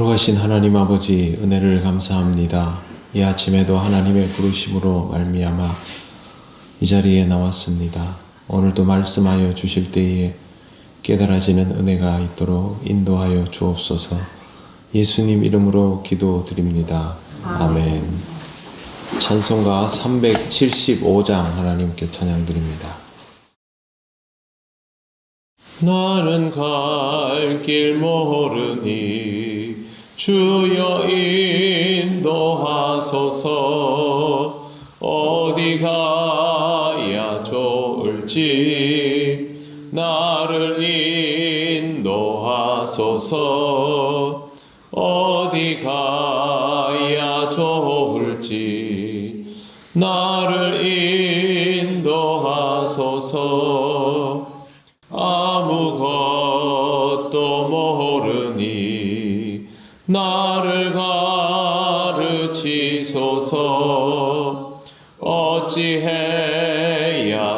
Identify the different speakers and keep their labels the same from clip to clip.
Speaker 1: 거룩하신 하나님 아버지, 은혜를 감사합니다. 이 아침에도 하나님의 부르심으로 말미암아 이 자리에 나왔습니다. 오늘도 말씀하여 주실 때에 깨달아지는 은혜가 있도록 인도하여 주옵소서. 예수님 이름으로 기도드립니다. 아멘. 찬송가 375장 하나님께 찬양드립니다. 나는 갈 길 모르니 주여 인도하소서. 어디 가야 좋을지 나를 인도하소서. 어디 가야 좋을지 나를 인도하소서. 아무것도 모르니 나를 가르치소서. 어찌해야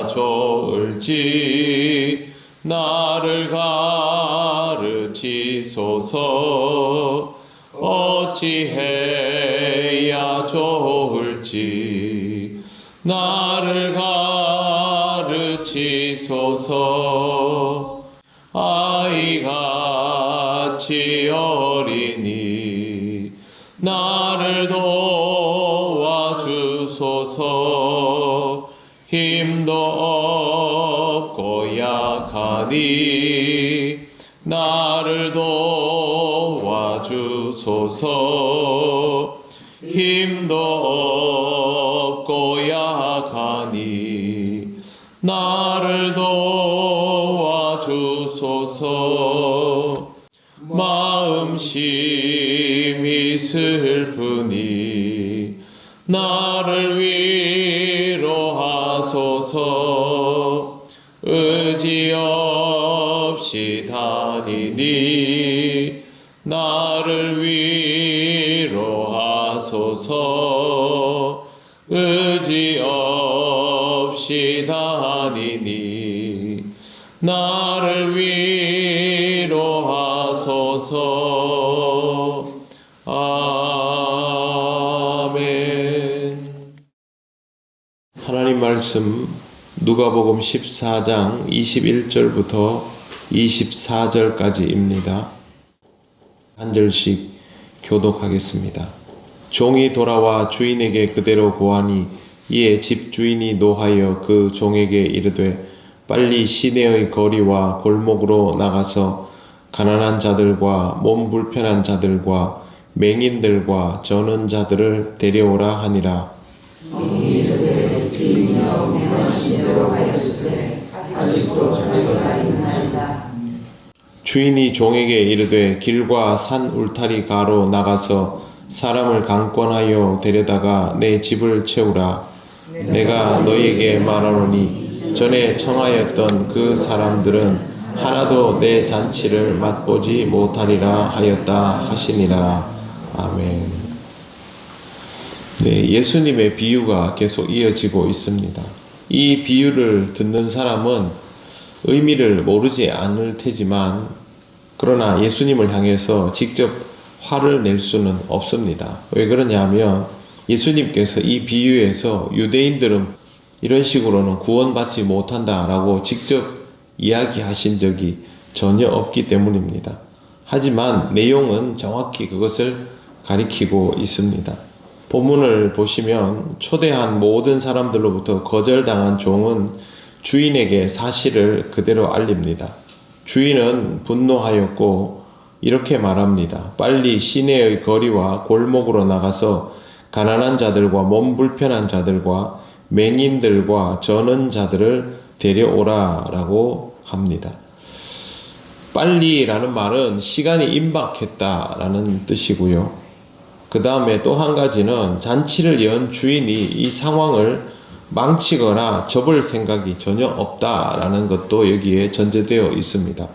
Speaker 1: 좋을지 나를 가르치소서. 어찌해야 좋을지 나를 가르치소서. 아이같이 어리니 나를 도와주소서. 힘도 없고 약하니 나를 도와주소서. 힘도 없고 약하니 나를 도와주소서. 마음 심히 슬프니 나를 위로하소서. 의지 없이 다니니 나를 위로하소서. 의지 없이 다니니 나를 위로하소서. 아멘. 하나님 말씀 누가복음 14장 21절부터 24절까지입니다. 한 절씩 교독하겠습니다. 종이 돌아와 주인에게 그대로 고하니 이에 집주인이 노하여 그 종에게 이르되 빨리 시내의 거리와 골목으로 나가서 가난한 자들과 몸 불편한 자들과 맹인들과 저는 자들을 데려오라 하니라.
Speaker 2: 종이 이르되 주인이여 명하시대로 하였으되 아직도 자리가 있나이다.
Speaker 1: 주인이 종에게 이르되 길과 산 울타리 가로 나가서 사람을 강권하여 데려다가 내 집을 채우라. 내가 너희에게 말하노니 전에 청하였던 그 사람들은 하나도 내 잔치를 맛보지 못하리라 하였다 하시니라. 아멘. 네, 예수님의 비유가 계속 이어지고 있습니다. 이 비유를 듣는 사람은 의미를 모르지 않을 테지만 그러나 예수님을 향해서 직접 화를 낼 수는 없습니다. 왜 그러냐면 예수님께서 이 비유에서 유대인들은 이런 식으로는 구원받지 못한다라고 직접 이야기하신 적이 전혀 없기 때문입니다. 하지만 내용은 정확히 그것을 가리키고 있습니다. 본문을 보시면 초대한 모든 사람들로부터 거절당한 종은 주인에게 사실을 그대로 알립니다. 주인은 분노하였고 이렇게 말합니다. 빨리 시내의 거리와 골목으로 나가서 가난한 자들과 몸 불편한 자들과 맹인들과 저는 자들을 데려오라 라고 합니다. 빨리라는 말은 시간이 임박했다라는 뜻이고요. 그 다음에 또 한 가지는 잔치를 연 주인이 이 상황을 망치거나 접을 생각이 전혀 없다라는 것도 여기에 전제되어 있습니다.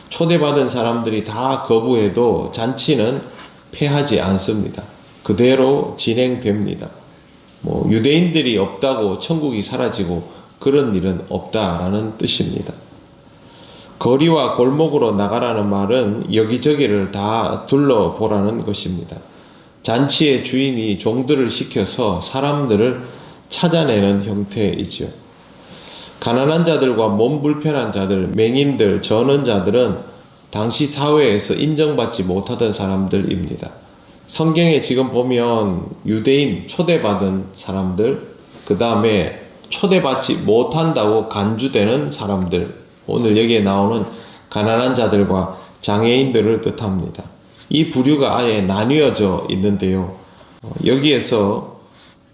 Speaker 1: 초대받은 사람들이 다 거부해도 잔치는 패하지 않습니다. 그대로 진행됩니다. 유대인들이 없다고 천국이 사라지고 그런 일은 없다라는 뜻입니다. 거리와 골목으로 나가라는 말은 여기저기를 다 둘러보라는 것입니다. 잔치의 주인이 종들을 시켜서 사람들을 찾아내는 형태이죠. 가난한 자들과 몸 불편한 자들, 맹인들, 전원자들은 당시 사회에서 인정받지 못하던 사람들입니다. 성경에 지금 보면 유대인 초대받은 사람들, 그 다음에 초대받지 못한다고 간주되는 사람들, 오늘 여기에 나오는 가난한 자들과 장애인들을 뜻합니다. 이 부류가 아예 나뉘어져 있는데요. 여기에서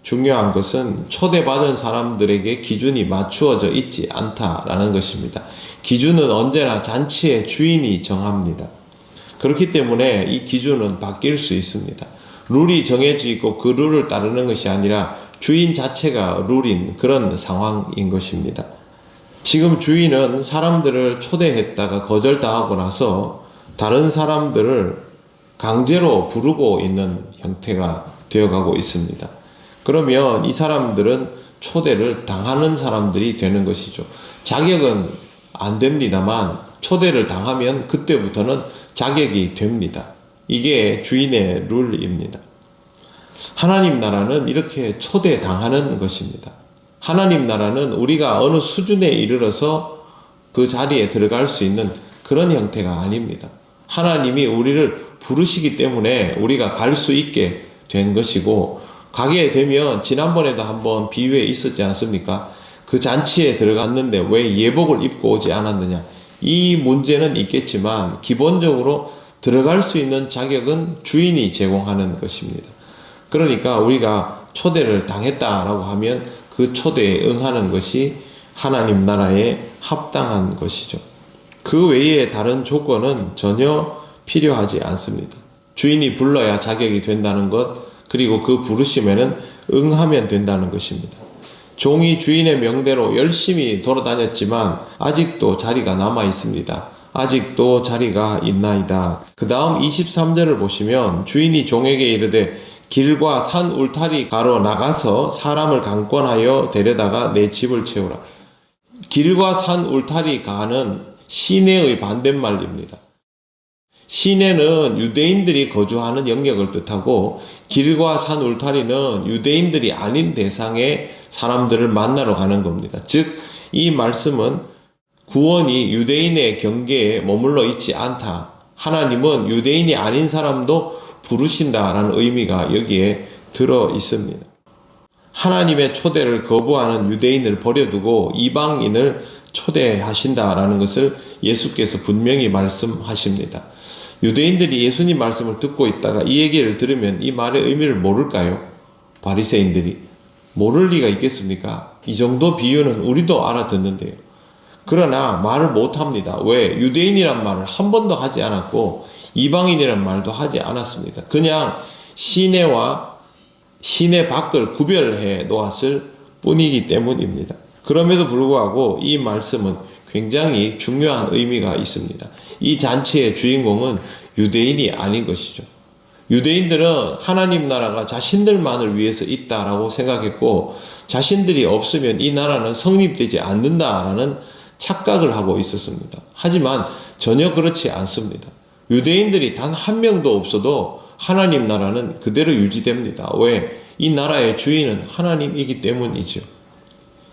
Speaker 1: 중요한 것은 초대받은 사람들에게 기준이 맞추어져 있지 않다라는 것입니다. 기준은 언제나 잔치의 주인이 정합니다. 그렇기 때문에 이 기준은 바뀔 수 있습니다. 룰이 정해져 있고 그 룰을 따르는 것이 아니라 주인 자체가 룰인 그런 상황인 것입니다. 지금 주인은 사람들을 초대했다가 거절당하고 나서 다른 사람들을 강제로 부르고 있는 형태가 되어가고 있습니다. 그러면 이 사람들은 초대를 당하는 사람들이 되는 것이죠. 자격은 안 됩니다만 초대를 당하면 그때부터는 자격이 됩니다. 이게 주인의 룰입니다. 하나님 나라는 이렇게 초대당하는 것입니다. 하나님 나라는 우리가 어느 수준에 이르러서 그 자리에 들어갈 수 있는 그런 형태가 아닙니다. 하나님이 우리를 부르시기 때문에 우리가 갈 수 있게 된 것이고, 가게 되면 지난번에도 한번 비유에 있었지 않습니까? 그 잔치에 들어갔는데 왜 예복을 입고 오지 않았느냐? 이 문제는 있겠지만 기본적으로 들어갈 수 있는 자격은 주인이 제공하는 것입니다. 그러니까 우리가 초대를 당했다라고 하면 그 초대에 응하는 것이 하나님 나라에 합당한 것이죠. 그 외에 다른 조건은 전혀 필요하지 않습니다. 주인이 불러야 자격이 된다는 것, 그리고 그 부르심에는 응하면 된다는 것입니다. 종이 주인의 명대로 열심히 돌아다녔지만 아직도 자리가 남아 있습니다. 아직도 자리가 있나이다. 그 다음 23절을 보시면 주인이 종에게 이르되 길과 산 울타리 가로 나가서 사람을 강권하여 데려다가 내 집을 채우라. 길과 산 울타리 가는 시내의 반대말입니다. 시내는 유대인들이 거주하는 영역을 뜻하고 길과 산 울타리는 유대인들이 아닌 대상의 사람들을 만나러 가는 겁니다. 즉, 이 말씀은 구원이 유대인의 경계에 머물러 있지 않다. 하나님은 유대인이 아닌 사람도 부르신다라는 의미가 여기에 들어 있습니다. 하나님의 초대를 거부하는 유대인을 버려두고 이방인을 초대하신다라는 것을 예수께서 분명히 말씀하십니다. 유대인들이 예수님 말씀을 듣고 있다가 이 얘기를 들으면 이 말의 의미를 모를까요? 바리새인들이 모를 리가 있겠습니까? 이 정도 비유는 우리도 알아듣는데요. 그러나 말을 못합니다. 왜? 유대인이란 말을 한 번도 하지 않았고 이방인이란 말도 하지 않았습니다. 그냥 시내와 시내 밖을 구별해 놓았을 뿐이기 때문입니다. 그럼에도 불구하고 이 말씀은 굉장히 중요한 의미가 있습니다. 이 잔치의 주인공은 유대인이 아닌 것이죠. 유대인들은 하나님 나라가 자신들만을 위해서 있다라고 생각했고, 자신들이 없으면 이 나라는 성립되지 않는다라는 착각을 하고 있었습니다. 하지만 전혀 그렇지 않습니다. 유대인들이 단 한 명도 없어도 하나님 나라는 그대로 유지됩니다. 왜? 이 나라의 주인은 하나님이기 때문이죠.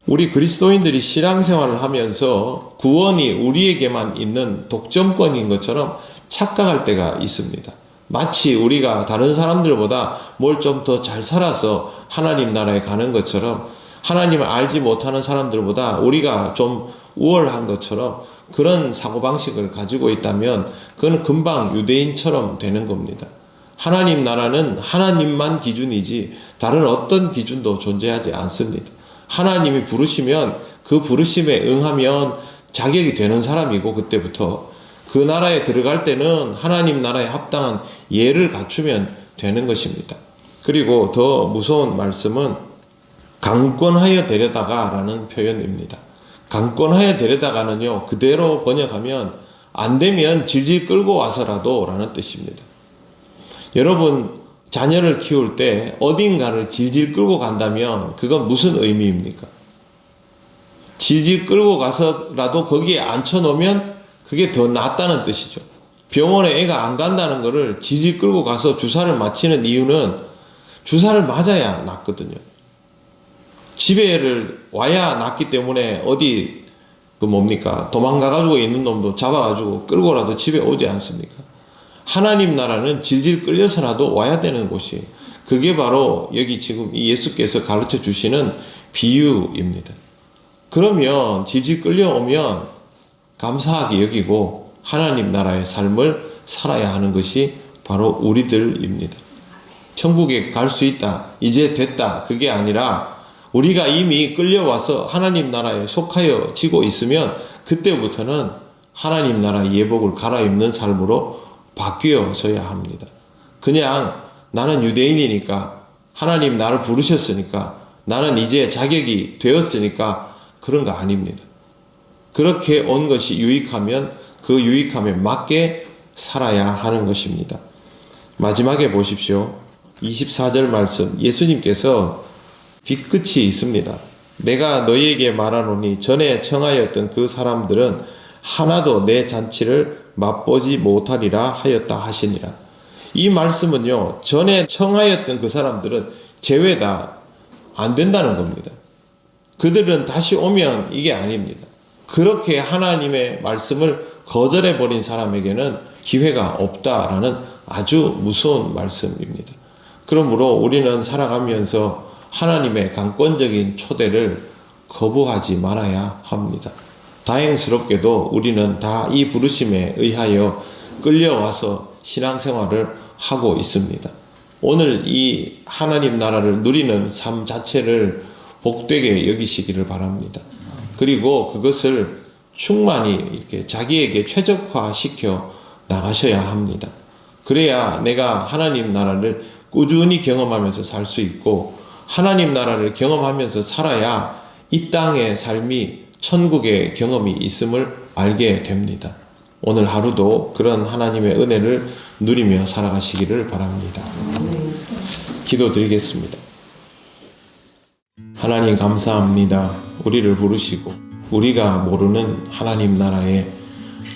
Speaker 1: 우리 그리스도인들이 신앙생활을 하면서 구원이 우리에게만 있는 독점권인 것처럼 착각할 때가 있습니다. 마치 우리가 다른 사람들보다 뭘 좀 더 잘 살아서 하나님 나라에 가는 것처럼, 하나님을 알지 못하는 사람들보다 우리가 좀 우월한 것처럼 그런 사고방식을 가지고 있다면 그건 금방 유대인처럼 되는 겁니다. 하나님 나라는 하나님만 기준이지 다른 어떤 기준도 존재하지 않습니다. 하나님이 부르시면 그 부르심에 응하면 자격이 되는 사람이고, 그때부터 그 나라에 들어갈 때는 하나님 나라에 합당한 예를 갖추면 되는 것입니다. 그리고 더 무서운 말씀은 강권하여 데려다가 라는 표현입니다. 강권하여 데려다가는요, 그대로 번역하면 안 되면 질질 끌고 와서라도 라는 뜻입니다. 여러분, 자녀를 키울 때 어딘가를 질질 끌고 간다면 그건 무슨 의미입니까? 질질 끌고 가서라도 거기에 앉혀놓으면 그게 더 낫다는 뜻이죠. 병원에 애가 안 간다는 거를 질질 끌고 가서 주사를 맞히는 이유는 주사를 맞아야 낫거든요. 집에를 와야 낫기 때문에 어디 도망가가지고 있는 놈도 잡아가지고 끌고라도 집에 오지 않습니까? 하나님 나라는 질질 끌려서라도 와야 되는 곳이에요. 그게 바로 여기 지금 이 예수께서 가르쳐 주시는 비유입니다. 그러면 질질 끌려오면 감사하게 여기고 하나님 나라의 삶을 살아야 하는 것이 바로 우리들입니다. 천국에 갈 수 있다, 이제 됐다, 그게 아니라 우리가 이미 끌려와서 하나님 나라에 속하여 지고 있으면 그때부터는 하나님 나라 예복을 갈아입는 삶으로 바뀌어져야 합니다. 그냥 나는 유대인이니까 하나님 나를 부르셨으니까 나는 이제 자격이 되었으니까 그런 거 아닙니다. 그렇게 온 것이 유익하면 그 유익함에 맞게 살아야 하는 것입니다. 마지막에 보십시오. 24절 말씀, 예수님께서 뒤끝이 있습니다. 내가 너희에게 말하노니 전에 청하였던 그 사람들은 하나도 내 잔치를 맛보지 못하리라 하였다 하시니라. 이 말씀은요, 전에 청하였던 그 사람들은 제외다, 안 된다는 겁니다. 그들은 다시 오면 이게 아닙니다. 그렇게 하나님의 말씀을 거절해버린 사람에게는 기회가 없다라는 아주 무서운 말씀입니다. 그러므로 우리는 살아가면서 하나님의 강권적인 초대를 거부하지 말아야 합니다. 다행스럽게도 우리는 다 이 부르심에 의하여 끌려와서 신앙생활을 하고 있습니다. 오늘 이 하나님 나라를 누리는 삶 자체를 복되게 여기시기를 바랍니다. 그리고 그것을 충만히 이렇게 자기에게 최적화시켜 나가셔야 합니다. 그래야 내가 하나님 나라를 꾸준히 경험하면서 살 수 있고 하나님 나라를 경험하면서 살아야 이 땅의 삶이 천국의 경험이 있음을 알게 됩니다. 오늘 하루도 그런 하나님의 은혜를 누리며 살아가시기를 바랍니다. 기도드리겠습니다. 하나님 감사합니다. 우리를 부르시고 우리가 모르는 하나님 나라의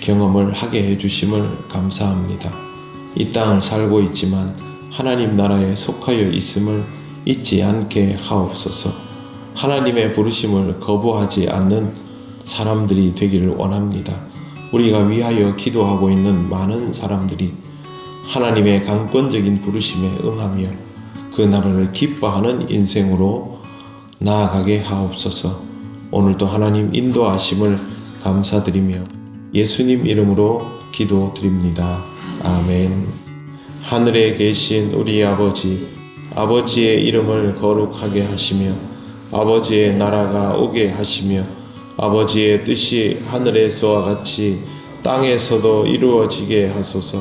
Speaker 1: 경험을 하게 해주심을 감사합니다. 이 땅을 살고 있지만 하나님 나라에 속하여 있음을 잊지 않게 하옵소서. 하나님의 부르심을 거부하지 않는 사람들이 되기를 원합니다. 우리가 위하여 기도하고 있는 많은 사람들이 하나님의 강권적인 부르심에 응하며 그 나라를 기뻐하는 인생으로 나아가게 하옵소서. 오늘도 하나님 인도하심을 감사드리며 예수님 이름으로 기도드립니다. 아멘. 하늘에 계신 우리 아버지, 아버지의 이름을 거룩하게 하시며 아버지의 나라가 오게 하시며 아버지의 뜻이 하늘에서와 같이 땅에서도 이루어지게 하소서.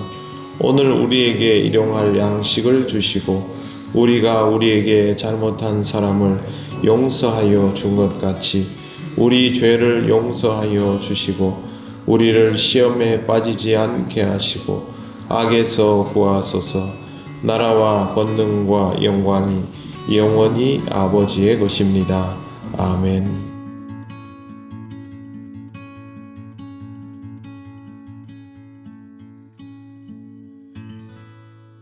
Speaker 1: 오늘 우리에게 일용할 양식을 주시고 우리가 우리에게 잘못한 사람을 용서하여 준 것 같이 우리 죄를 용서하여 주시고 우리를 시험에 빠지지 않게 하시고 악에서 구하소서. 나라와 권능과 영광이 영원히 아버지의 것입니다. 아멘.